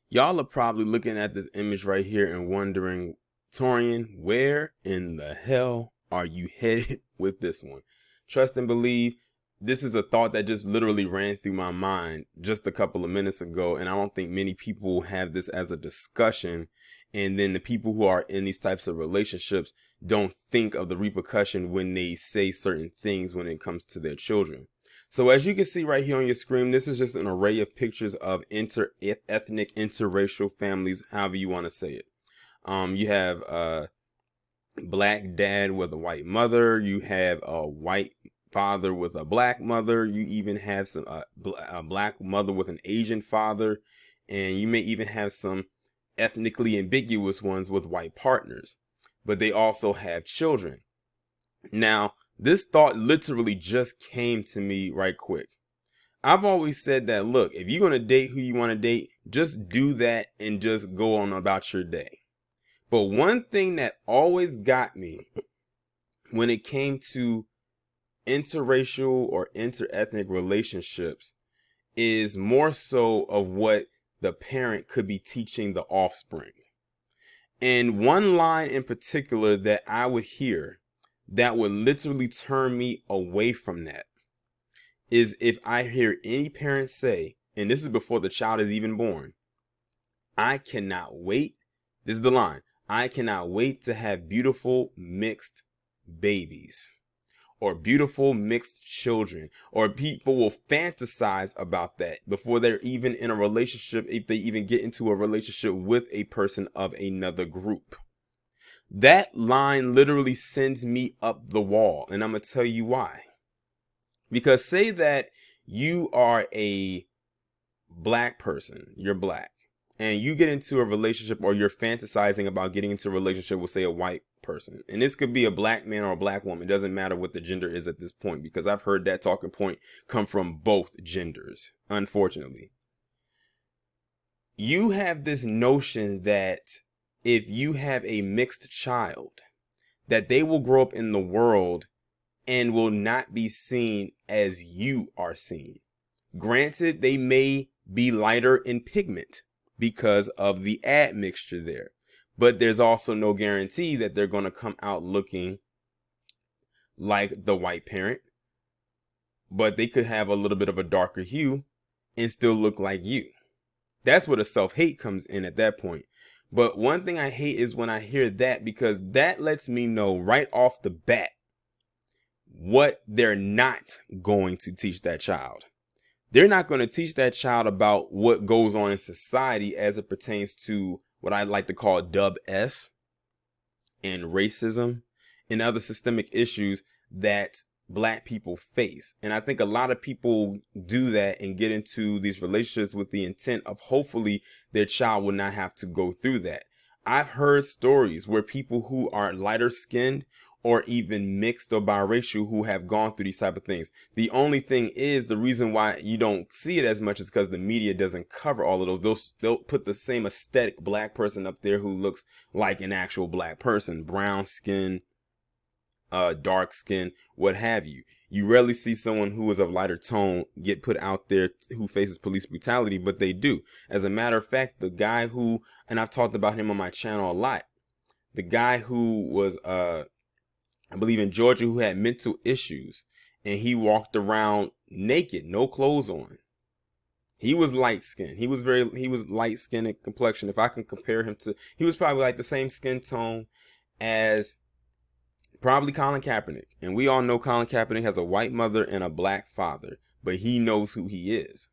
Y'all are probably looking at this image right here and wondering, Torian, where in the hell are you headed with this one? Trust and believe, this is a thought that just literally ran through my mind just a couple of minutes ago, and I don't think many people have this as a discussion. And then the people who are in these types of relationships don't think of the repercussion when they say certain things when it comes to their children. So as you can see right here on your screen, this is just an array of pictures of ethnic, interracial families, however you want to say it. You have a black dad with a white mother. You have a white father with a black mother. You even have a black mother with an Asian father. And you may even have some ethnically ambiguous ones with white partners. But they also have children. Now, this thought literally just came to me right quick. I've always said that, look, if you're going to date who you want to date, just do that and just go on about your day. But one thing that always got me when it came to interracial or interethnic relationships is more so of what the parent could be teaching the offspring. And one line in particular that I would hear that would literally turn me away from that is if I hear any parent say, and this is before the child is even born, I cannot wait. This is the line. I cannot wait to have beautiful mixed babies or beautiful mixed children, or people will fantasize about that before they're even in a relationship, if they even get into a relationship with a person of another group. That line literally sends me up the wall, and I'm going to tell you why. Because say that you are a black person, you're black, and you get into a relationship, or you're fantasizing about getting into a relationship with, say, a white person. And this could be a black man or a black woman. It doesn't matter what the gender is at this point, because I've heard that talking point come from both genders, unfortunately. You have this notion that if you have a mixed child, that they will grow up in the world and will not be seen as you are seen. Granted, they may be lighter in pigment because of the admixture there, but there's also no guarantee that they're going to come out looking like the white parent, but they could have a little bit of a darker hue and still look like you. That's where the self-hate comes in at that point. But one thing I hate is when I hear that, because that lets me know right off the bat what they're not going to teach that child. They're not going to teach that child about what goes on in society as it pertains to what I like to call dub S and racism and other systemic issues that black people face. And I think a lot of people do that and get into these relationships with the intent of hopefully their child will not have to go through that. I've heard stories where people who are lighter skinned or even mixed or biracial who have gone through these type of things. The only thing is, the reason why you don't see it as much is because the media doesn't cover all of those. They'll put the same aesthetic black person up there who looks like an actual black person, brown skin, dark skin, what have you. You rarely see someone who is of lighter tone get put out there who faces police brutality, but they do. As a matter of fact, the guy who, and I've talked about him on my channel a lot, the guy who was, I believe in Georgia, who had mental issues, and he walked around naked, no clothes on. He was light skinned. He was light skinned in complexion. If I can compare him to, he was probably like the same skin tone as probably Colin Kaepernick. And we all know Colin Kaepernick has a white mother and a black father, but he knows who he is.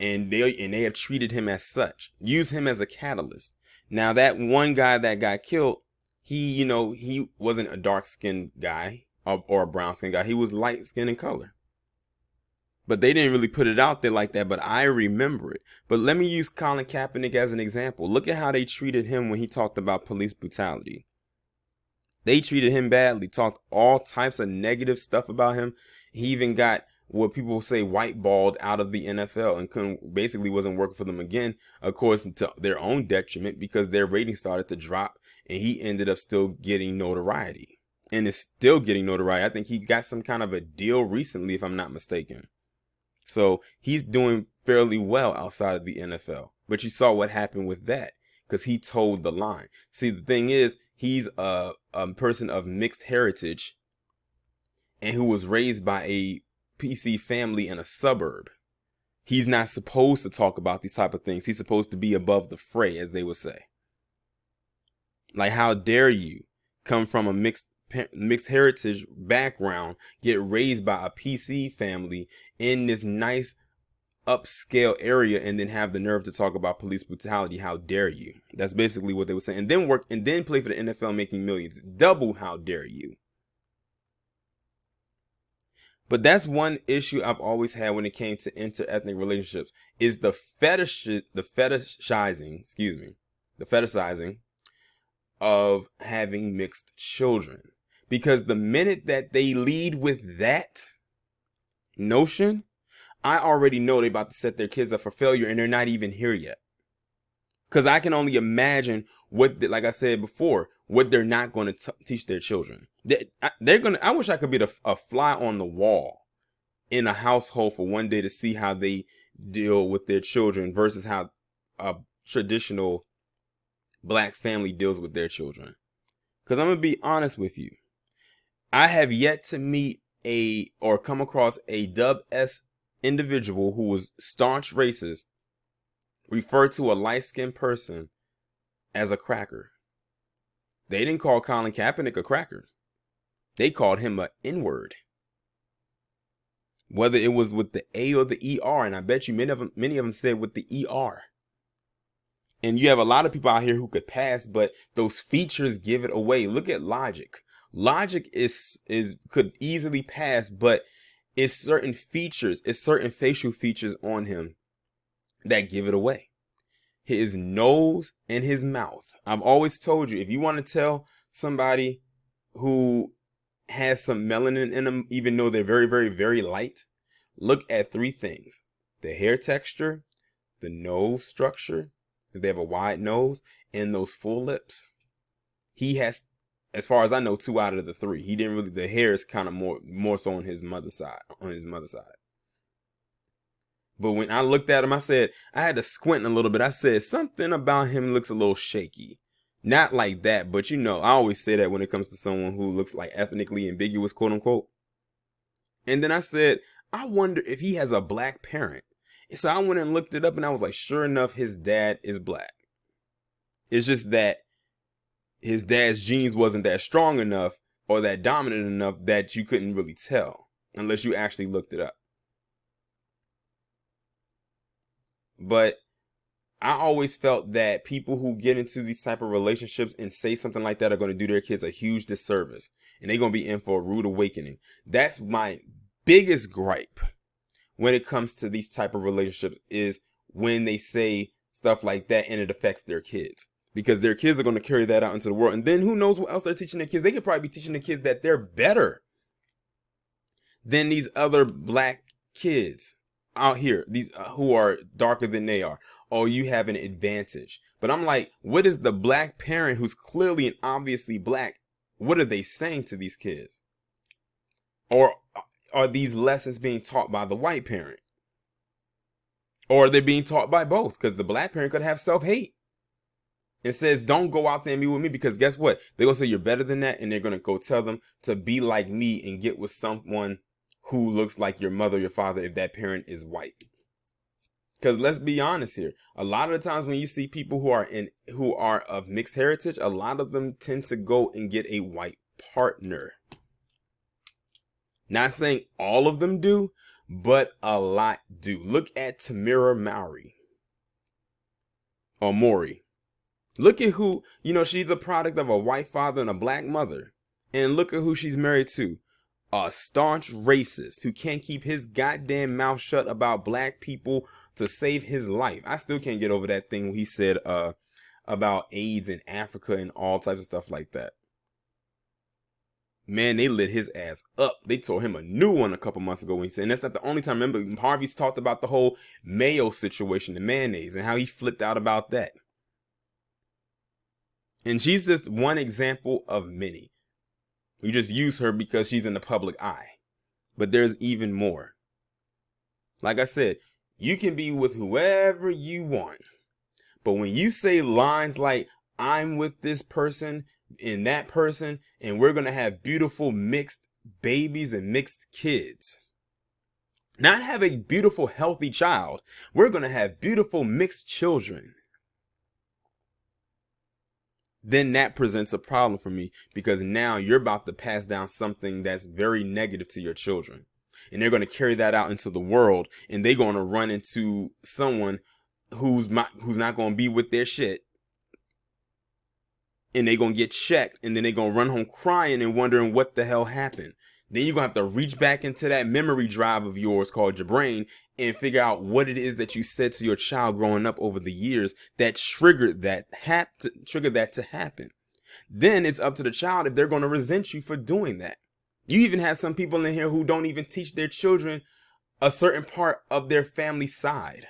And they have treated him as such, use him as a catalyst. Now that one guy that got killed, he wasn't a dark skinned guy or a brown skinned guy. He was light skinned in color. But they didn't really put it out there like that, but I remember it. But let me use Colin Kaepernick as an example. Look at how they treated him when he talked about police brutality. They treated him badly, talked all types of negative stuff about him. He even got what people say whiteballed out of the NFL and basically wasn't working for them again, of course, to their own detriment, because their ratings started to drop, and he ended up still getting notoriety and is still getting notoriety. I think he got some kind of a deal recently, if I'm not mistaken. So he's doing fairly well outside of the NFL. But you saw what happened with that because he told the line. See, the thing is, he's a person of mixed heritage and who was raised by a PC family in a suburb. He's not supposed to talk about these type of things. He's supposed to be above the fray, as they would say. Like, how dare you come from a mixed heritage background, get raised by a PC family in this nice upscale area, and then have the nerve to talk about police brutality? How dare you? That's basically what they were saying. And then work and then play for the NFL making millions. Double how dare you? But that's one issue I've always had when it came to inter-ethnic relationships is the fetishizing of having mixed children. Because the minute that they lead with that notion, I already know they're about to set their kids up for failure, and they're not even here yet. Because I can only imagine what, like I said before, what they're not going to teach their children. They're going to, I wish I could be a fly on the wall in a household for one day to see how they deal with their children versus how a traditional black family deals with their children. Because I'm going to be honest with you. I have yet to meet or come across a Dub-S individual who was staunch racist refer to a light-skinned person as a cracker. They didn't call Colin Kaepernick a cracker. They called him an N-word. Whether it was with the A or the ER, and I bet you many of them said with the ER. And you have a lot of people out here who could pass, but those features give it away. Look at Logic. Logic could easily pass, but it's certain features, it's certain facial features on him that give it away. His nose and his mouth. I've always told you, if you want to tell somebody who has some melanin in them, even though they're very, very, very light, look at three things: the hair texture, the nose structure, if they have a wide nose, and those full lips. He has, as far as I know, 2 out of the 3. He didn't really, the hair is kind of more so on his mother's side, But when I looked at him, I had to squint a little bit. I said, something about him looks a little shaky. Not like that, but I always say that when it comes to someone who looks like ethnically ambiguous, quote unquote. And then I said, I wonder if he has a black parent. And so I went and looked it up, and I was like, sure enough, his dad is black. It's just that his dad's genes wasn't that strong enough or that dominant enough that you couldn't really tell unless you actually looked it up. But I always felt that people who get into these type of relationships and say something like that are going to do their kids a huge disservice, and they're going to be in for a rude awakening. That's my biggest gripe when it comes to these type of relationships, is when they say stuff like that and it affects their kids, because their kids are going to carry that out into the world. And then who knows what else they're teaching their kids? They could probably be teaching the kids that they're better than these other black kids out here, these who are darker than they are. Oh, you have an advantage. But I'm like, what is the black parent who's clearly and obviously black? What are they saying to these kids? Or are these lessons being taught by the white parent? Or are they being taught by both? Because the black parent could have self-hate. It says, don't go out there and be with me, because guess what? They're going to say you're better than that, and they're going to go tell them to be like me and get with someone who looks like your mother or your father if that parent is white. Because let's be honest here. A lot of the times when you see people who are of mixed heritage, a lot of them tend to go and get a white partner. Not saying all of them do, but a lot do. Look at Tamira Mowry. Or Maury. Look at who, she's a product of a white father and a black mother. And look at who she's married to. A staunch racist who can't keep his goddamn mouth shut about black people to save his life. I still can't get over that thing he said about AIDS in Africa and all types of stuff like that. Man, they lit his ass up. They tore him a new one a couple months ago when he said, and that's not the only time. Remember, Harvey's talked about the whole mayo situation, the mayonnaise, and how he flipped out about that. And she's just one example of many. We just use her because she's in the public eye. But there's even more. Like I said, you can be with whoever you want. But when you say lines like, I'm with this person and that person, and we're going to have beautiful mixed babies and mixed kids, not have a beautiful, healthy child, we're going to have beautiful mixed children, then that presents a problem for me, because now you're about to pass down something that's very negative to your children. And they're going to carry that out into the world, and they're going to run into someone who's not going to be with their shit, and they're going to get checked, and then they're going to run home crying and wondering what the hell happened. Then you're going to have to reach back into that memory drive of yours called your brain and figure out what it is that you said to your child growing up over the years that triggered that to happen. Then it's up to the child if they're going to resent you for doing that. You even have some people in here who don't even teach their children a certain part of their family side.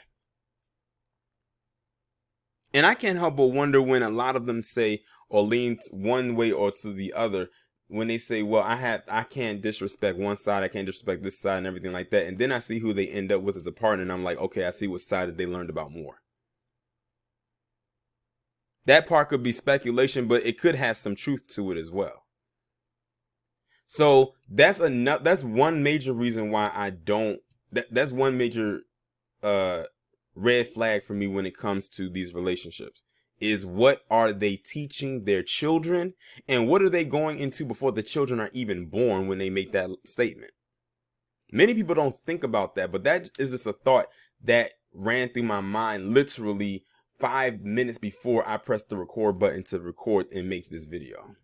And I can't help but wonder when a lot of them say or lean one way or to the other, when they say, well, I can't disrespect one side, I can't disrespect this side and everything like that. And then I see who they end up with as a partner, and I'm like, okay, I see what side that they learned about more. That part could be speculation, but it could have some truth to it as well. So that's one major reason why that's one major red flag for me when it comes to these relationships, is what are they teaching their children, and what are they going into before the children are even born when they make that statement. Many people don't think about that, but that is just a thought that ran through my mind literally 5 minutes before I pressed the record button to record and make this video.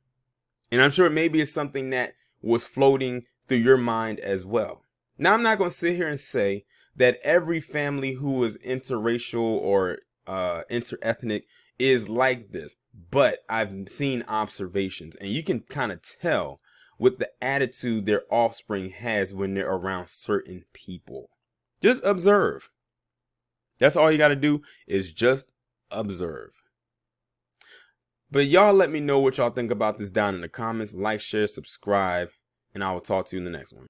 And I'm sure maybe it's something that was floating through your mind as well. Now, I'm not going to sit here and say that every family who is interracial or interethnic is like this, but I've seen observations, and you can kind of tell with the attitude their offspring has when they're around certain people. Just observe. That's all you got to do, is just observe. But y'all let me know what y'all think about this down in the comments. Like, share, subscribe, and I will talk to you in the next one.